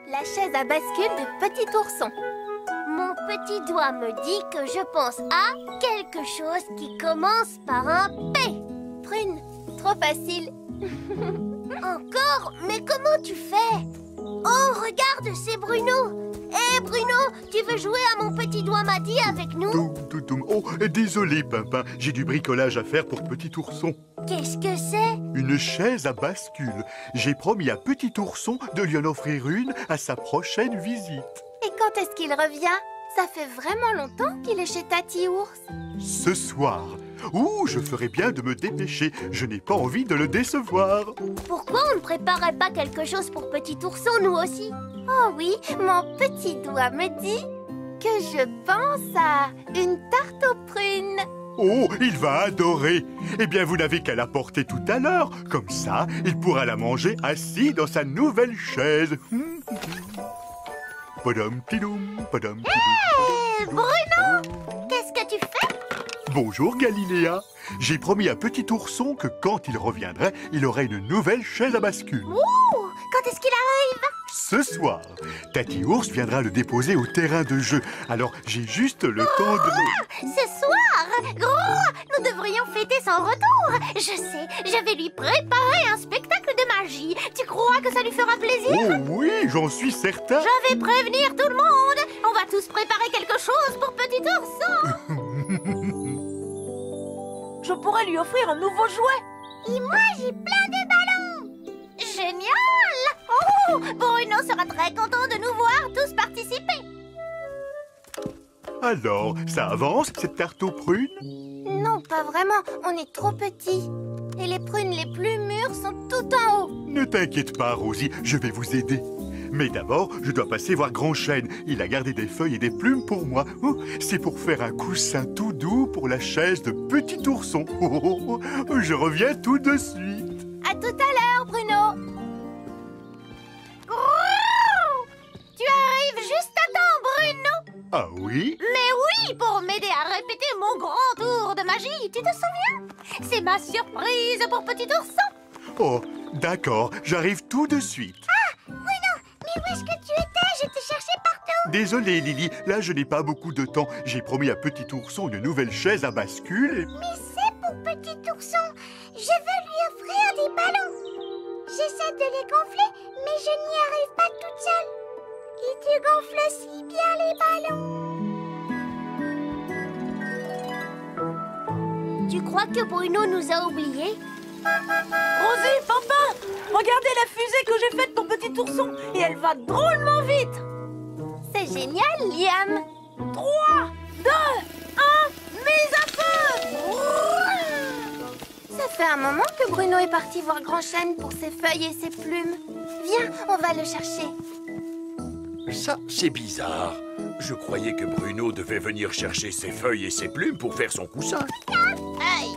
La chaise à bascule de Petit Ourson. Mon petit doigt me dit que je pense à quelque chose qui commence par un P. Prune, trop facile. Encore? Mais comment tu fais? Oh, regarde, c'est Bruno. Hé, Bruno, tu veux jouer à mon petit doigt m'a dit avec nous? Toum, toum, toum. Oh, désolé, Pimpin, j'ai du bricolage à faire pour Petit Ourson. Qu'est-ce que c'est? Une chaise à bascule. J'ai promis à Petit Ourson de lui en offrir une à sa prochaine visite. Et quand est-ce qu'il revient? Ça fait vraiment longtemps qu'il est chez Tati Ours. Ce soir. Ouh, je ferais bien de me dépêcher. Je n'ai pas envie de le décevoir. Pourquoi on ne préparait pas quelque chose pour Petit Ourson, nous aussi? Oh oui, mon petit doigt me dit que je pense à une tarte aux prunes. Oh, il va adorer. Eh bien, vous n'avez qu'à la porter tout à l'heure. Comme ça, il pourra la manger assis dans sa nouvelle chaise. Padam tidoum, padam tidoum. Hé, Bruno, qu'est-ce que tu fais? Bonjour Galiléa. J'ai promis à Petit Ourson que quand il reviendrait, il aurait une nouvelle chaise à bascule. Ouh, quand est-ce qu'il arrive? Ce soir, Tati Ours viendra le déposer au terrain de jeu. Alors j'ai juste le temps de... Ce soir, gros, nous devrions fêter son retour. Je sais, je vais lui préparer un spectacle de magie. Tu crois que ça lui fera plaisir? Oh oui, j'en suis certain. Je vais prévenir tout le monde. On va tous préparer quelque chose pour Petit Ourson. Je pourrais lui offrir un nouveau jouet. Et moi, j'ai plein de ballons. Génial! Oh, Bruno sera très content de nous voir tous participer. Alors, ça avance, cette tarte aux prunes? Non, pas vraiment, on est trop petits. Et les prunes les plus mûres sont tout en haut. Ne t'inquiète pas, Rosie, je vais vous aider. Mais d'abord, je dois passer voir Grand Chêne. Il a gardé des feuilles et des plumes pour moi. Oh, c'est pour faire un coussin tout doux pour la chaise de Petit Ourson. Oh, je reviens tout de suite. À tout à l'heure, Bruno. Tu arrives juste à temps, Bruno. Ah oui? Mais oui, pour m'aider à répéter mon grand tour de magie, tu te souviens? C'est ma surprise pour Petit Ourson. Oh, d'accord, j'arrive tout de suite. Bruno, mais où est-ce que tu étais? Je t'ai cherché partout. Désolé, Lily, là je n'ai pas beaucoup de temps. J'ai promis à Petit Ourson une nouvelle chaise à bascule et... Mais c'est pour Petit Ourson. Je veux lui offrir des ballons. J'essaie de les gonfler, mais je n'y arrive pas toute seule. Et tu gonfles si bien les ballons. Tu crois que Bruno nous a oubliés? Rosie, Pimpin, regardez la fusée que j'ai faite pour Petit Ourson. Et elle va drôlement vite. C'est génial, Liam. 3, 2, 1, mise à feu. Ça fait un moment que Bruno est parti voir Grand Chêne pour ses feuilles et ses plumes. Viens, on va le chercher. Ça, c'est bizarre. Je croyais que Bruno devait venir chercher ses feuilles et ses plumes pour faire son coussin. Aïe.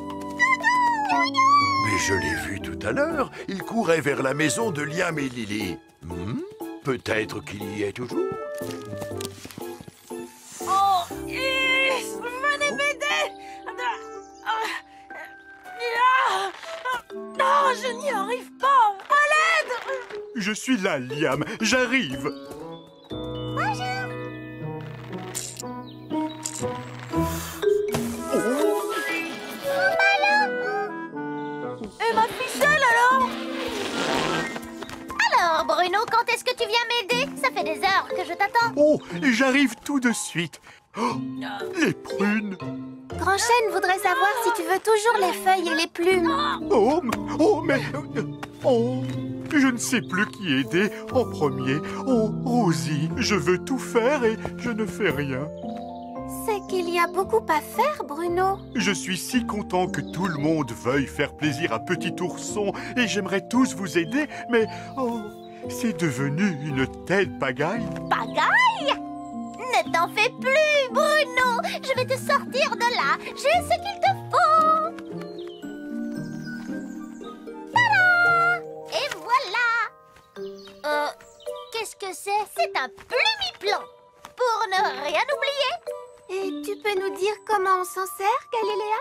Mais je l'ai vu tout à l'heure. Il courait vers la maison de Liam et Lily. Peut-être qu'il y est toujours. Oh, venez m'aider. Non, je n'y arrive pas. À l'aide. Je suis là, Liam, j'arrive. Et ma ficelle alors? Alors, Bruno, quand est-ce que tu viens m'aider? Ça fait des heures que je t'attends. Oh, j'arrive tout de suite. Oh, les prunes. Grand Chêne voudrait savoir si tu veux toujours les feuilles et les plumes. Oh, je ne sais plus qui aider en premier. Oh, Rosie, je veux tout faire et je ne fais rien. C'est qu'il y a beaucoup à faire, Bruno. Je suis si content que tout le monde veuille faire plaisir à Petit Ourson et j'aimerais tous vous aider, mais oh, c'est devenu une telle pagaille. Pagaille? Ne t'en fais plus, Bruno. Je vais te sortir de là. J'ai ce qu'il te faut. Tada! Et voilà. Qu'est-ce que c'est? C'est un plumiplan. Pour ne rien oublier. Et tu peux nous dire comment on s'en sert, Galiléa?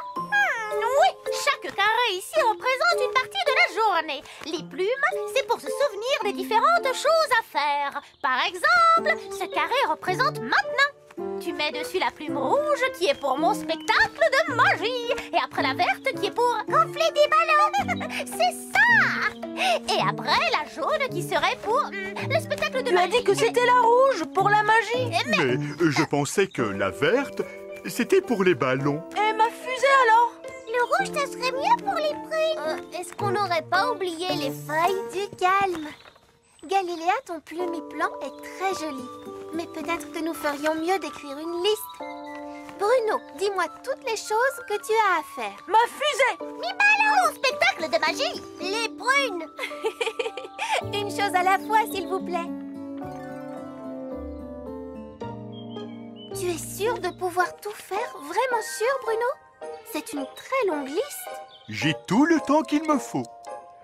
Oui, chaque carré ici représente une partie de la journée. Les plumes, c'est pour se souvenir des différentes choses à faire. Par exemple, ce carré représente maintenant. Tu mets dessus la plume rouge qui est pour mon spectacle de magie. Et après la verte qui est pour gonfler des ballons. C'est ça. Et après la jaune qui serait pour le spectacle de magie. Tu as dit que c'était la rouge pour la magie. Mais je pensais que la verte, c'était pour les ballons. Et ma fusée alors? Le rouge, ça serait mieux pour les prunes. Est-ce qu'on n'aurait pas oublié les feuilles? Du calme. Galiléa, ton plumiplan est très joli. Mais peut-être que nous ferions mieux d'écrire une liste. Bruno, dis-moi toutes les choses que tu as à faire. Ma fusée! Mes ballons au spectacle de magie. Les prunes. Une chose à la fois, s'il vous plaît. Tu es sûr de pouvoir tout faire? Vraiment sûr, Bruno? C'est une très longue liste. J'ai tout le temps qu'il me faut.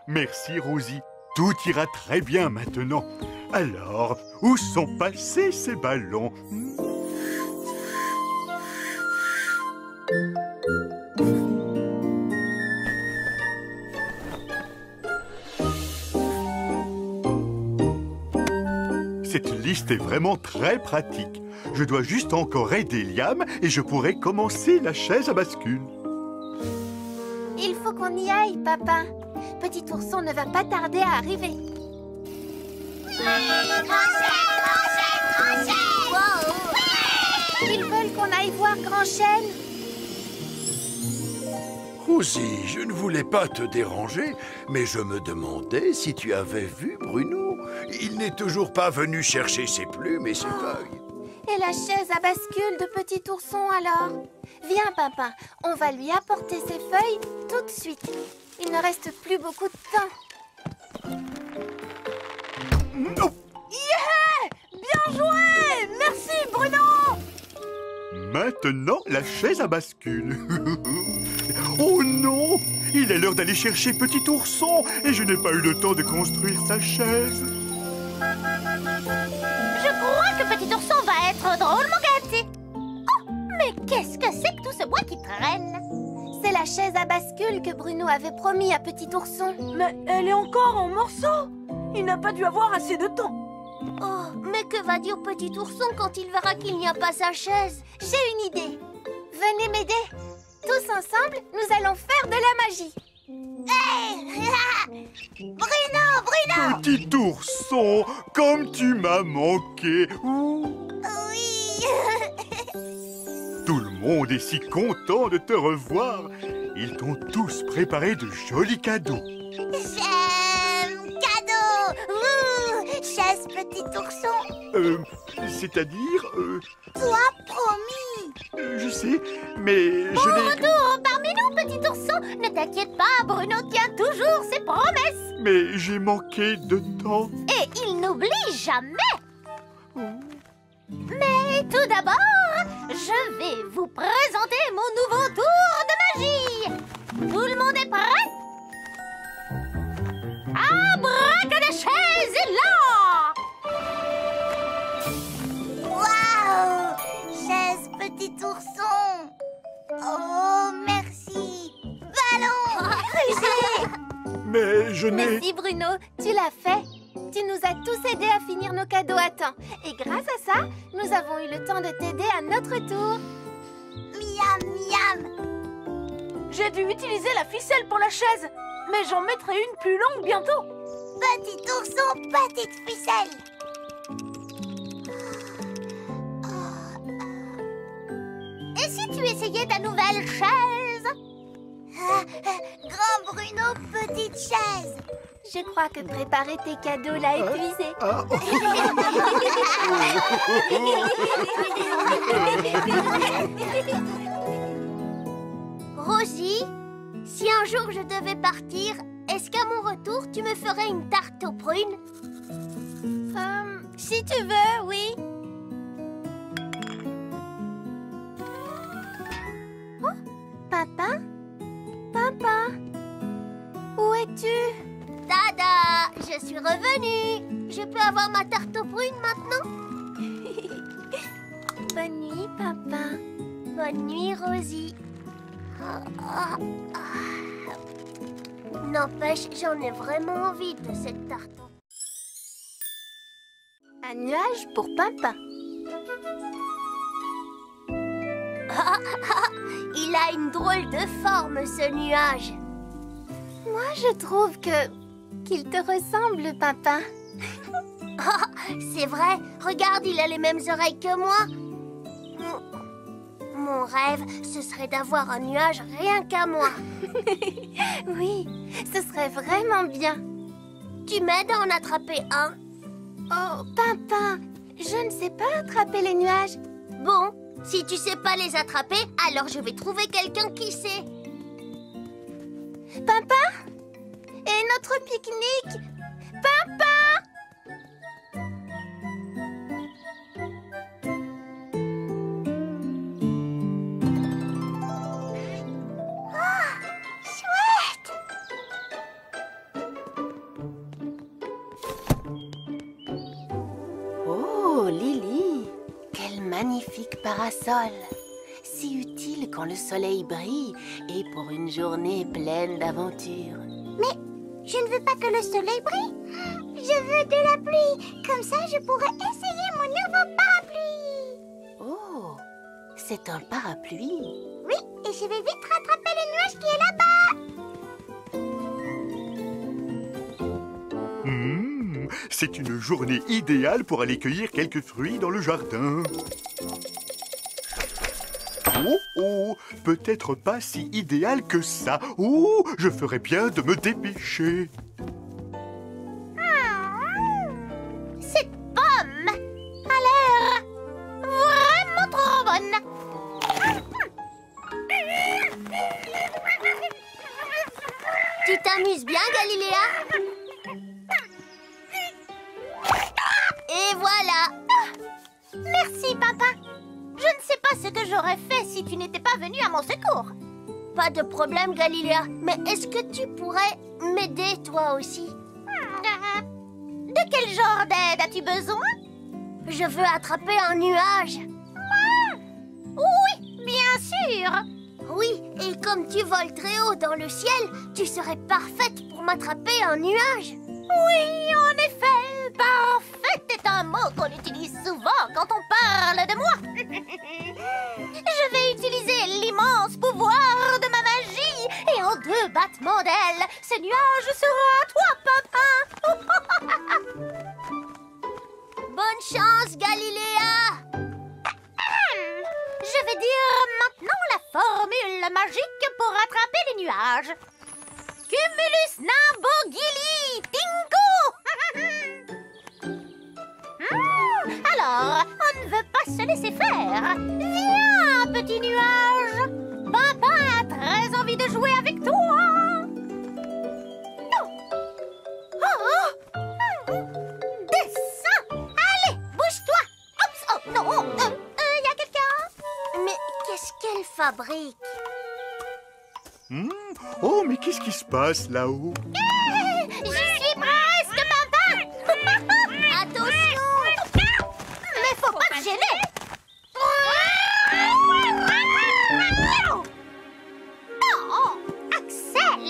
Merci, Rosie. Tout ira très bien maintenant. Alors, où sont passés ces ballons? Cette liste est vraiment très pratique. Je dois juste encore aider Liam et je pourrai commencer la chaise à bascule. Il faut qu'on y aille, papa. Petit ourson ne va pas tarder à arriver. Ils veulent qu'on aille voir Grand Chêne. Rosie, je ne voulais pas te déranger, mais je me demandais si tu avais vu Bruno. Il n'est toujours pas venu chercher ses plumes et ses feuilles. Et la chaise à bascule de Petit ourson alors? Viens, papa, on va lui apporter ses feuilles tout de suite. Il ne reste plus beaucoup de temps. Oh, Yeah! Bien joué! Merci, Bruno! maintenant, la chaise à bascule. Oh non! Il est l'heure d'aller chercher Petit ourson et je n'ai pas eu le temps de construire sa chaise. Je crois que Petit ourson va être drôlement gâté. Oh, mais qu'est-ce que c'est que tout ce bois qui traîne? C'est la chaise à bascule que Bruno avait promis à Petit ourson. Mais elle est encore en morceaux. Il n'a pas dû avoir assez de temps. Oh, mais que va dire Petit ourson quand il verra qu'il n'y a pas sa chaise? J'ai une idée. Venez m'aider. Tous ensemble, nous allons faire de la magie. Bruno! Petit ourson, comme tu m'as manqué. Ouh. Oui. Tout le monde est si content de te revoir. Ils t'ont tous préparé de jolis cadeaux. Cadeau. Chaise Petit ourson. C'est-à-dire... Toi promis. je sais, mais je l'ai... Retour parmi nous, Petit ourson. Ne t'inquiète pas, Bruno tient toujours ses promesses. Mais j'ai manqué de temps. Et il n'oublie jamais. Mais tout d'abord, je vais vous présenter mon nouveau tour de magie. Tout le monde est prêt? Abracadachèze est là! Waouh! Chaise Petit ourson! Oh, merci! Ballon! Mais je n'ai... Merci Bruno, tu l'as fait. Tu nous as tous aidés à finir nos cadeaux à temps. Et grâce à ça, nous avons eu le temps de t'aider à notre tour. Miam, miam! J'ai dû utiliser la ficelle pour la chaise. Mais j'en mettrai une plus longue bientôt. Petit ourson, petite ficelle! Et si tu essayais ta nouvelle chaise? Grand Bruno, petite chaise! Je crois que préparer tes cadeaux l'a épuisé. Ah, Rosie, si un jour je devais partir, est-ce qu'à mon retour, tu me ferais une tarte aux prunes? Si tu veux, oui. Oh, papa? Papa? Où es-tu? Tada! Je suis revenue! Je peux avoir ma tarte aux prunes maintenant? Bonne nuit, papa. Bonne nuit, Rosie. N'empêche, j'en ai vraiment envie de cette tarte. Un nuage pour Pimpin. Il a une drôle de forme, ce nuage. Moi, je trouve qu'il te ressemble, Pimpin. C'est vrai, regarde, il a les mêmes oreilles que moi. Mon rêve, ce serait d'avoir un nuage rien qu'à moi. Oui, ce serait vraiment bien. Tu m'aides à en attraper un? Oh, Pimpin, je ne sais pas attraper les nuages. Bon, si tu sais pas les attraper, alors je vais trouver quelqu'un qui sait. Pimpin? Et notre pique-nique? Pimpin? Chouette! Oh, Lily, quel magnifique parasol! Si utile quand le soleil brille et pour une journée pleine d'aventures. Mais je ne veux pas que le soleil brille. Je veux de la pluie. Comme ça, je pourrais essayer mon nouveau parapluie. Oh, c'est un parapluie. Oui, et je vais vite rattraper le nuage qui est là-bas. C'est une journée idéale pour aller cueillir quelques fruits dans le jardin. Oh, oh, peut-être pas si idéal que ça. Oh, je ferais bien de me dépêcher. Cette pomme a l'air vraiment trop bonne. Tu t'amuses bien, Galiléa? Et voilà. Merci, papa. Je ne sais pas ce que j'aurais fait si tu n'étais pas venu à mon secours. Pas de problème, Galiléa. Mais est-ce que tu pourrais m'aider, toi aussi? De quel genre d'aide as-tu besoin? Je veux attraper un nuage. Oui, bien sûr. Oui, et comme tu voles très haut dans le ciel, tu serais parfaite pour m'attraper un nuage. Oui, en effet, parfaite est un mot qu'on utilise souvent quand on parle de moi. Je vais utiliser l'immense pouvoir de ma magie et en 2 battements d'ailes, ce nuage sera à toi, papa. Bonne chance, Galiléa. Je vais dire maintenant la formule magique pour attraper les nuages. Cumulus Nimbogili Tingo. Alors, on ne veut pas se laisser faire. Viens, petit nuage. Papa a très envie de jouer avec toi. Descends. Allez, bouge-toi. Oups, oh non, y a quelqu'un? Mais qu'est-ce qu'elle fabrique? Oh, mais qu'est-ce qui se passe là-haut? Je suis presque, papa. Attention. Mais faut pas te gêner. Oh, Axel,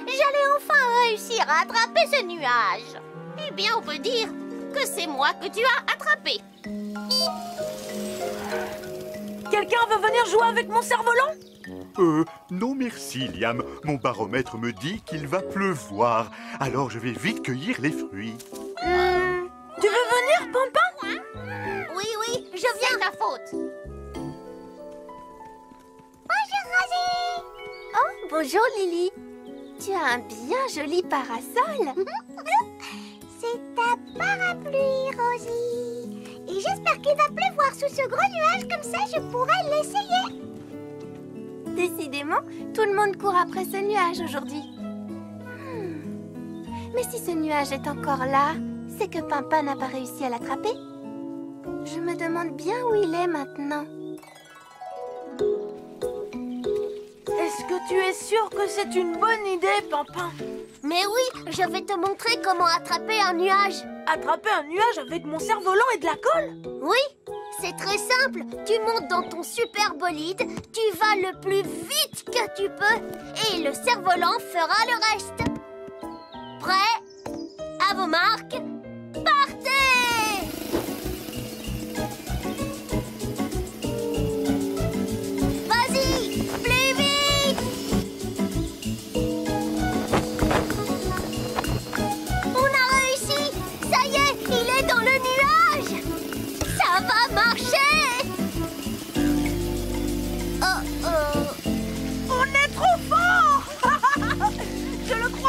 j'allais enfin réussir à attraper ce nuage. Eh bien, on peut dire que c'est moi que tu as attrapé. Quelqu'un veut venir jouer avec mon cerf-volant? Non merci, Liam. Mon baromètre me dit qu'il va pleuvoir. Alors je vais vite cueillir les fruits. Tu veux venir, Pimpin? Oui, je viens. C'est ta faute. Bonjour, Rosie. Oh, bonjour, Lily. Tu as un bien joli parasol. C'est ta parapluie, Rosie. Et j'espère qu'il va pleuvoir sous ce gros nuage, comme ça je pourrai l'essayer. Décidément, tout le monde court après ce nuage aujourd'hui. Mais si ce nuage est encore là, c'est que Pimpin n'a pas réussi à l'attraper. Je me demande bien où il est maintenant. Est-ce que tu es sûr que c'est une bonne idée, Pimpin? Mais oui, je vais te montrer comment attraper un nuage. Attraper un nuage avec mon cerf-volant et de la colle? Oui, c'est très simple. Tu montes dans ton super bolide, tu vas le plus vite que tu peux et le cerf-volant fera le reste.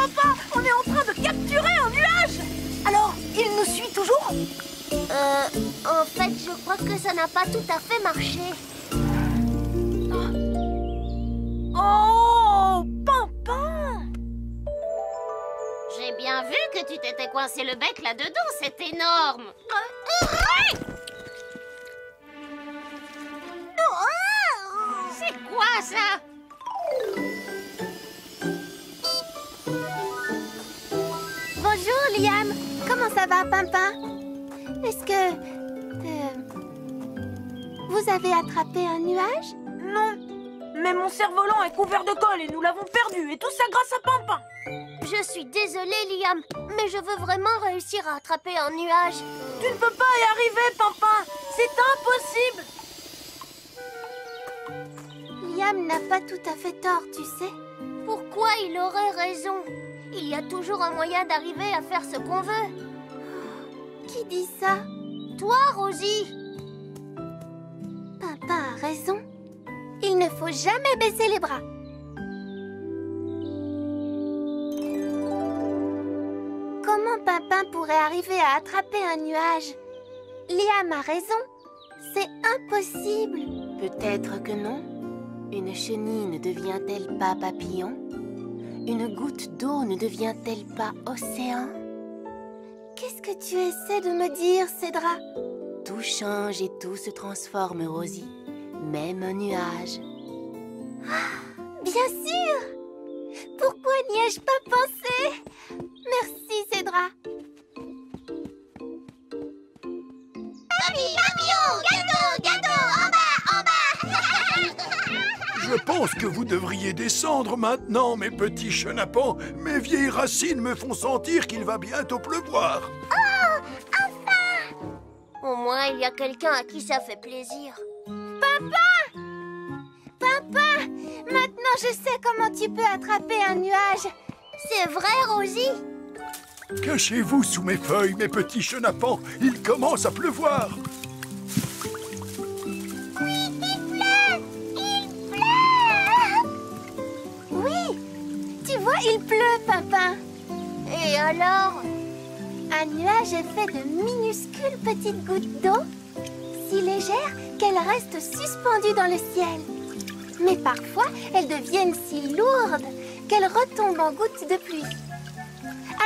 comprends pas. On est en train de capturer un nuage. Alors, il nous suit toujours? En fait, je crois que ça n'a pas tout à fait marché. Oh, Pimpin! J'ai bien vu que tu t'étais coincé le bec là-dedans, c'est énorme. C'est quoi ça? Bonjour, Liam. Comment ça va, Pimpin? Est-ce que... vous avez attrapé un nuage? Non, mais mon cerf-volant est couvert de colle et nous l'avons perdu. Et tout ça grâce à Pimpin. Je suis désolée, Liam, mais je veux vraiment réussir à attraper un nuage. Tu ne peux pas y arriver, Pimpin. C'est impossible. Liam n'a pas tout à fait tort, tu sais. Pourquoi il aurait raison? Il y a toujours un moyen d'arriver à faire ce qu'on veut. Qui dit ça? Toi, Rosie. Pimpin a raison. Il ne faut jamais baisser les bras. Comment Pimpin pourrait arriver à attraper un nuage? Liam a raison. C'est impossible. Peut-être que non. Une chenille ne devient-elle pas papillon? Une goutte d'eau ne devient-elle pas océan? Qu'est-ce que tu essaies de me dire, Cédra? Tout change et tout se transforme, Rosie. Même un nuage. Ah, bien sûr! Pourquoi n'y ai-je pas pensé? Merci, Cédra. Papillon, gâteau, en bas. Je pense que vous devriez descendre maintenant, mes petits chenapans. Mes vieilles racines me font sentir qu'il va bientôt pleuvoir. Au moins, il y a quelqu'un à qui ça fait plaisir. Papa, maintenant je sais comment tu peux attraper un nuage. C'est vrai, Rosie? Cachez-vous sous mes feuilles, mes petits chenapans. Il commence à pleuvoir. Oui, tu vois, il pleut, Pimpin. Et alors? Un nuage est fait de minuscules petites gouttes d'eau, si légères qu'elles restent suspendues dans le ciel. Mais parfois, elles deviennent si lourdes qu'elles retombent en gouttes de pluie.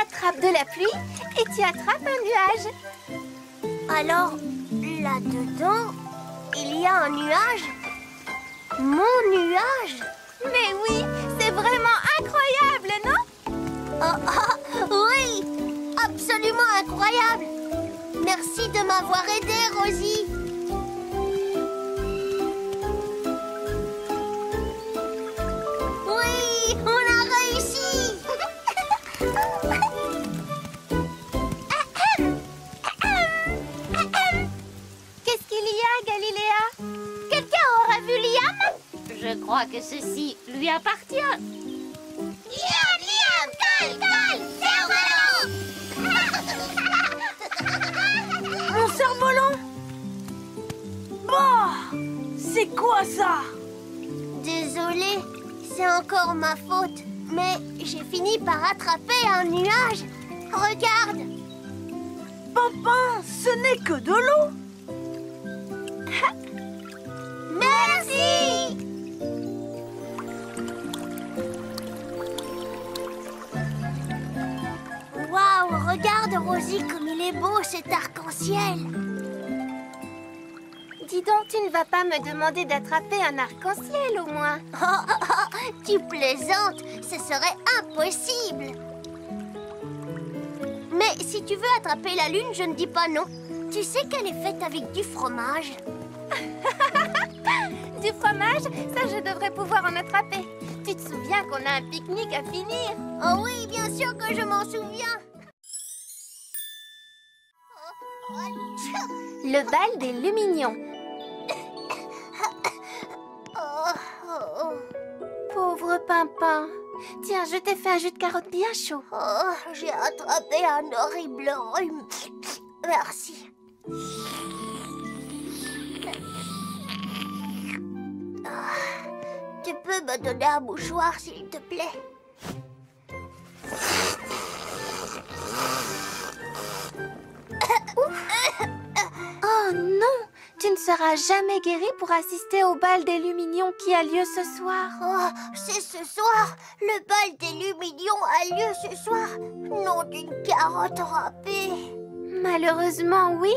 Attrape de la pluie et tu attrapes un nuage. Alors, là-dedans, il y a un nuage? Mon nuage? Mais oui, c'est vraiment incroyable, non? Oui, absolument incroyable. Merci de m'avoir aidé, Rosie. Oui, on a réussi. Qu'est-ce qu'il y a, Galiléa? Quelqu'un aura vu Liam? Je crois que ceci lui appartient. Liam, cale, cerf-volant! Mon cerf-volant? Bah, c'est quoi ça? Désolée, c'est encore ma faute. Mais j'ai fini par attraper un nuage. Regarde! Pimpin, ce n'est que de l'eau. Merci! Waouh, regarde Rosie comme il est beau cet arc-en-ciel. Dis donc, tu ne vas pas me demander d'attraper un arc-en-ciel au moins? Tu plaisantes, ce serait impossible. Mais si tu veux attraper la lune, je ne dis pas non. Tu sais qu'elle est faite avec du fromage. Du fromage? Ça, je devrais pouvoir en attraper. Tu te souviens qu'on a un pique-nique à finir? Oh oui, bien sûr que je m'en souviens. Le bal des Lumignons. Pauvre Pimpin. Tiens, je t'ai fait un jus de carotte bien chaud. Oh, j'ai attrapé un horrible rhume. Merci. Tu peux me donner un mouchoir, s'il te plaît? seras jamais guéri pour assister au bal des Lumignons qui a lieu ce soir. Oh, c'est ce soir. Le bal des Lumignons a lieu ce soir. Nom d'une carotte râpée. Malheureusement, oui.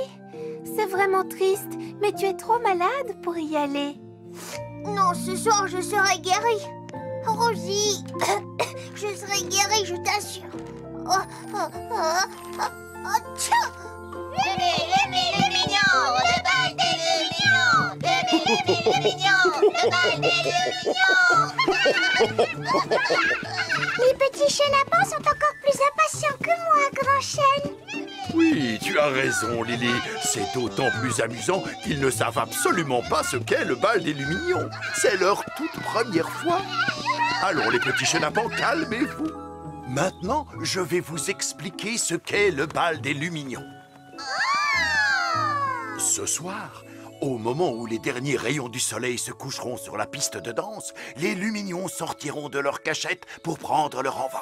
C'est vraiment triste, mais tu es trop malade pour y aller. Non, ce soir, je serai guérie. Rosie, je serai guérie, je t'assure. Tiens. Lumignons, le bal des Lumignons. Lumignons, le bal des Lumignons. Les petits chenapans sont encore plus impatients que moi, Grand Chêne. Oui, tu as raison, Lily. C'est d'autant plus amusant qu'ils ne savent absolument pas ce qu'est le bal des Lumignons. C'est leur toute première fois. Allons, les petits chenapans, calmez-vous. Maintenant, je vais vous expliquer ce qu'est le bal des Lumignons. Ce soir, au moment où les derniers rayons du soleil se coucheront sur la piste de danse, les Lumignons sortiront de leur cachette pour prendre leur envol.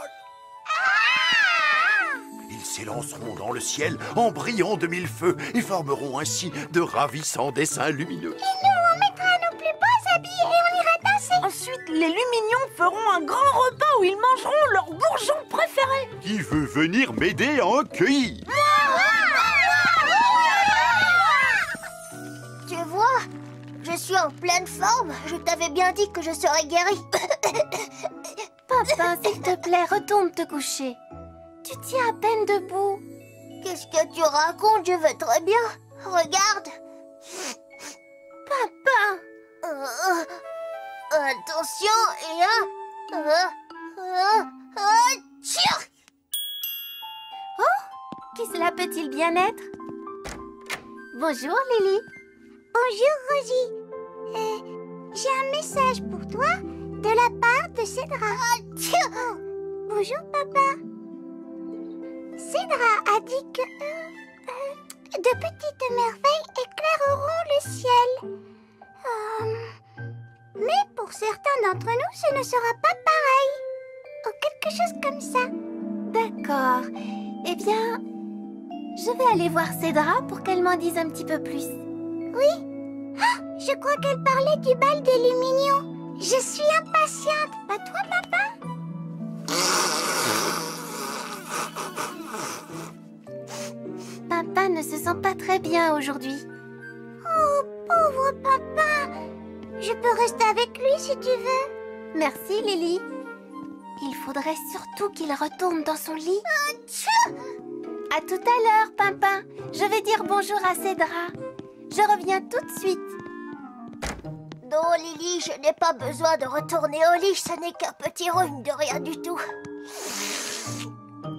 Ils s'élanceront dans le ciel en brillant de mille feux et formeront ainsi de ravissants dessins lumineux. On mettra nos plus beaux habits et on ira danser. Ensuite, les Lumignons feront un grand repas où ils mangeront leur bourgeon préféré. Qui veut venir m'aider à en cueillir? Tu vois, je suis en pleine forme. Je t'avais bien dit que je serais guérie. Papa, s'il te plaît, retourne te coucher. Tu tiens à peine debout. Qu'est-ce que tu racontes? Je vais très bien. Regarde. Papa! Attention et tiens. Qui cela peut-il bien être? Bonjour, Lily. Bonjour, Rosie. J'ai un message pour toi de la part de Cédra. Bonjour, papa. Cédra a dit que de petites merveilles éclaireront le ciel. Mais pour certains d'entre nous, ce ne sera pas pareil. Ou quelque chose comme ça. D'accord. Eh bien, je vais aller voir Cédra pour qu'elle m'en dise un petit peu plus. Oui. Ah, je crois qu'elle parlait du bal des Lumignons. Je suis impatiente. Pas toi, papa? Papa ne se sent pas très bien aujourd'hui. Oh, pauvre papa. Je peux rester avec lui si tu veux. Merci, Lily. Il faudrait surtout qu'il retourne dans son lit. À tout à l'heure, Pimpin. Je vais dire bonjour à Cédra. Je reviens tout de suite. Non, Lily, je n'ai pas besoin de retourner au lit. Ce n'est qu'un petit rhume de rien du tout.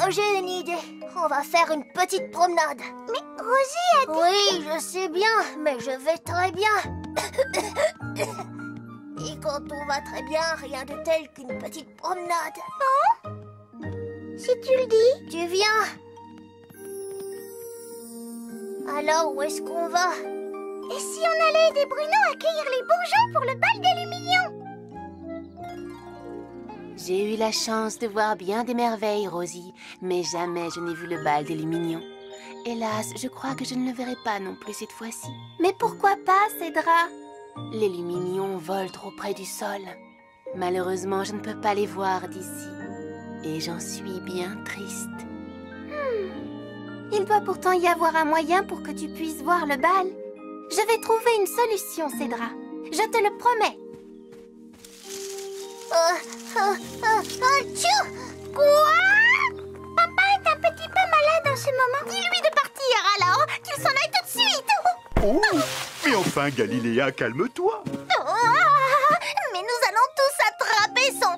J'ai une idée. On va faire une petite promenade. Mais Rosie a dit... Oui, je sais bien, mais je vais très bien. Et quand on va très bien, rien de tel qu'une petite promenade. Bon, si tu le dis. Tu viens. Alors, où est-ce qu'on va? Et si on allait aider Bruno à cueillir les bourgeons pour le bal des Lumignons? J'ai eu la chance de voir bien des merveilles, Rosie, mais jamais je n'ai vu le bal des Lumignons. Hélas, je crois que je ne le verrai pas non plus cette fois-ci. Mais pourquoi pas, Cédra? Les Lumignons volent trop près du sol. Malheureusement, je ne peux pas les voir d'ici. Et j'en suis bien triste. Il doit pourtant y avoir un moyen pour que tu puisses voir le bal. Je vais trouver une solution, Cédra. Je te le promets. Tchou! Quoi? Papa est un petit peu malade en ce moment. Dis-lui de partir alors, qu'il s'en aille tout de suite. Oh, mais enfin, Galiléa, calme-toi. Mais nous allons tous attraper sa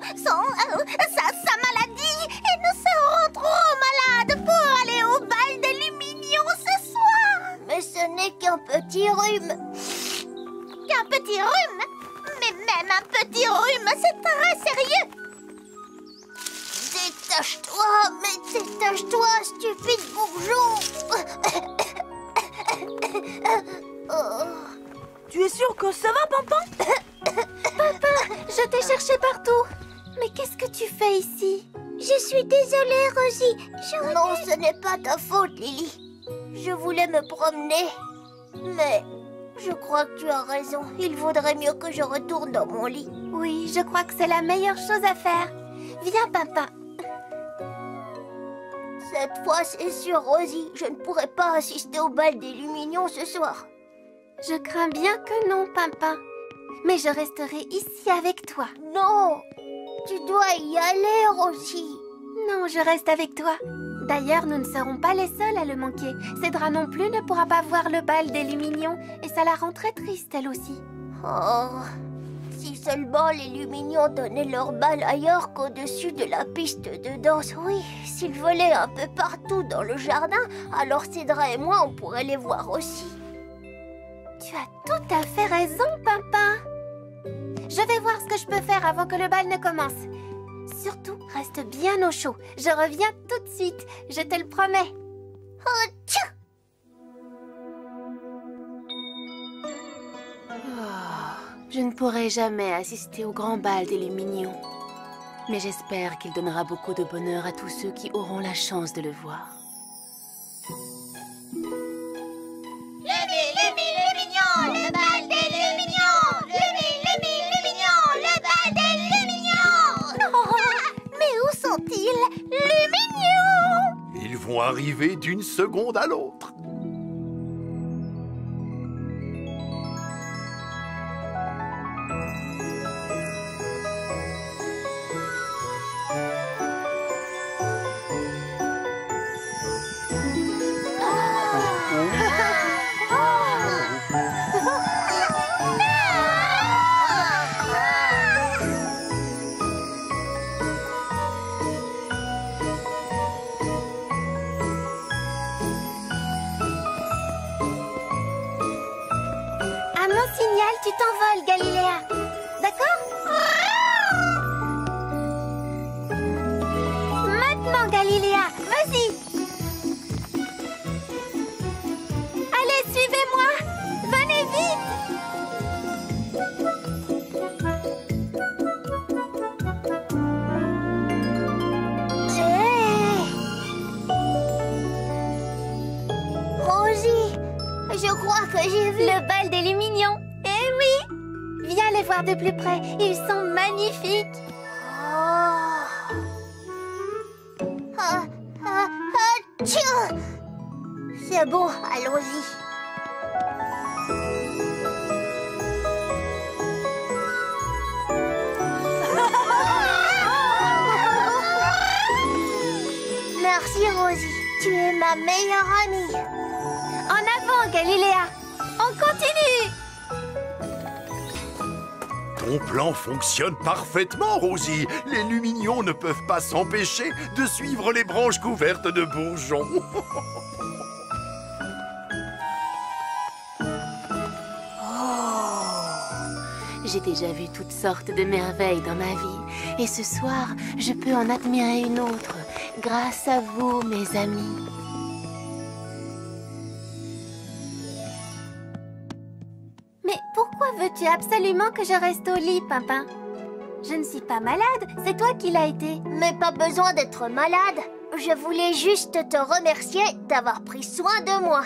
maladie et nous serons trop malades pour aller au bal des Lumignons ce soir. Mais ce n'est qu'un petit rhume. Qu'un petit rhume? Mais même un petit rhume, c'est très sérieux. Détache-toi, mais détache-toi, stupide bourgeon. Tu es sûr que ça va, Pimpin? Papa, je t'ai cherché partout. Mais qu'est-ce que tu fais ici? Je suis désolée, Rosie. Non, ce n'est pas ta faute, Lily. Je voulais me promener, mais Je crois que tu as raison. Il vaudrait mieux que je retourne dans mon lit. Oui, je crois que c'est la meilleure chose à faire. Viens, Pimpin. Cette fois, c'est sûr, Rosie. Je ne pourrai pas assister au bal des Lumignons ce soir. Je crains bien que non, Pimpin. Mais je resterai ici avec toi. Non, tu dois y aller, Rosie. Non, je reste avec toi. D'ailleurs, nous ne serons pas les seuls à le manquer. Cédra non plus ne pourra pas voir le bal des Lumignons. Et ça la rend très triste, elle aussi. Oh, si seulement les Lumignons donnaient leur bal ailleurs qu'au-dessus de la piste de danse. Oui, s'ils volaient un peu partout dans le jardin, alors Cédra et moi, on pourrait les voir aussi. Tu as tout à fait raison, Pimpin. Je vais voir ce que je peux faire avant que le bal ne commence. Surtout, reste bien au chaud. Je reviens tout de suite, je te le promets. Oh, tchou! Je ne pourrai jamais assister au grand bal des Lumignons. Mais j'espère qu'il donnera beaucoup de bonheur à tous ceux qui auront la chance de le voir. Le bal des Lumignons! Le bal des Lumignons! Oh, mais où sont-ils? Lumignons! Ils vont arriver d'une seconde à l'autre. À mon signal, tu t'envoles, Galiléa. D'accord? Maintenant, Galiléa, vas-y. Allez, suivez-moi. Venez vite. Rosie, je crois que j'ai vu... Le bal des Lumignons. Eh oui. Viens les voir de plus près. Ils sont magnifiques. Tchou! C'est bon, allons-y. Merci, Rosie. Tu es ma meilleure amie. En avant, Galiléa. On continue. Ton plan fonctionne parfaitement, Rosie. Les Lumignons ne peuvent pas s'empêcher de suivre les branches couvertes de bourgeons. J'ai déjà vu toutes sortes de merveilles dans ma vie. Et ce soir, je peux en admirer une autre, grâce à vous, mes amis. Mais pourquoi veux-tu absolument que je reste au lit, Pimpin? Je ne suis pas malade, c'est toi qui l'as été. Mais pas besoin d'être malade. Je voulais juste te remercier d'avoir pris soin de moi.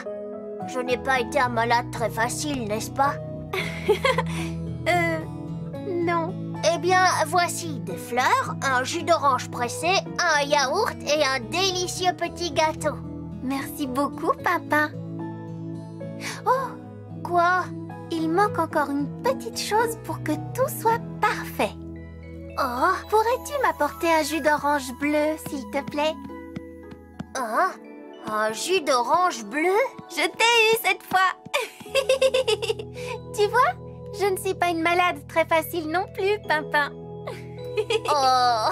Je n'ai pas été un malade très facile, n'est-ce pas? Non. Eh bien, voici des fleurs, un jus d'orange pressé, un yaourt et un délicieux petit gâteau. Merci beaucoup, Pimpin. Oh, Quoi? il manque encore une petite chose pour que tout soit parfait. Oh, Pourrais-tu m'apporter un jus d'orange bleu, s'il te plaît? hein? Un jus d'orange bleu? Je t'ai eu cette fois. Tu vois, je ne suis pas une malade très facile non plus, Pimpin. Oh.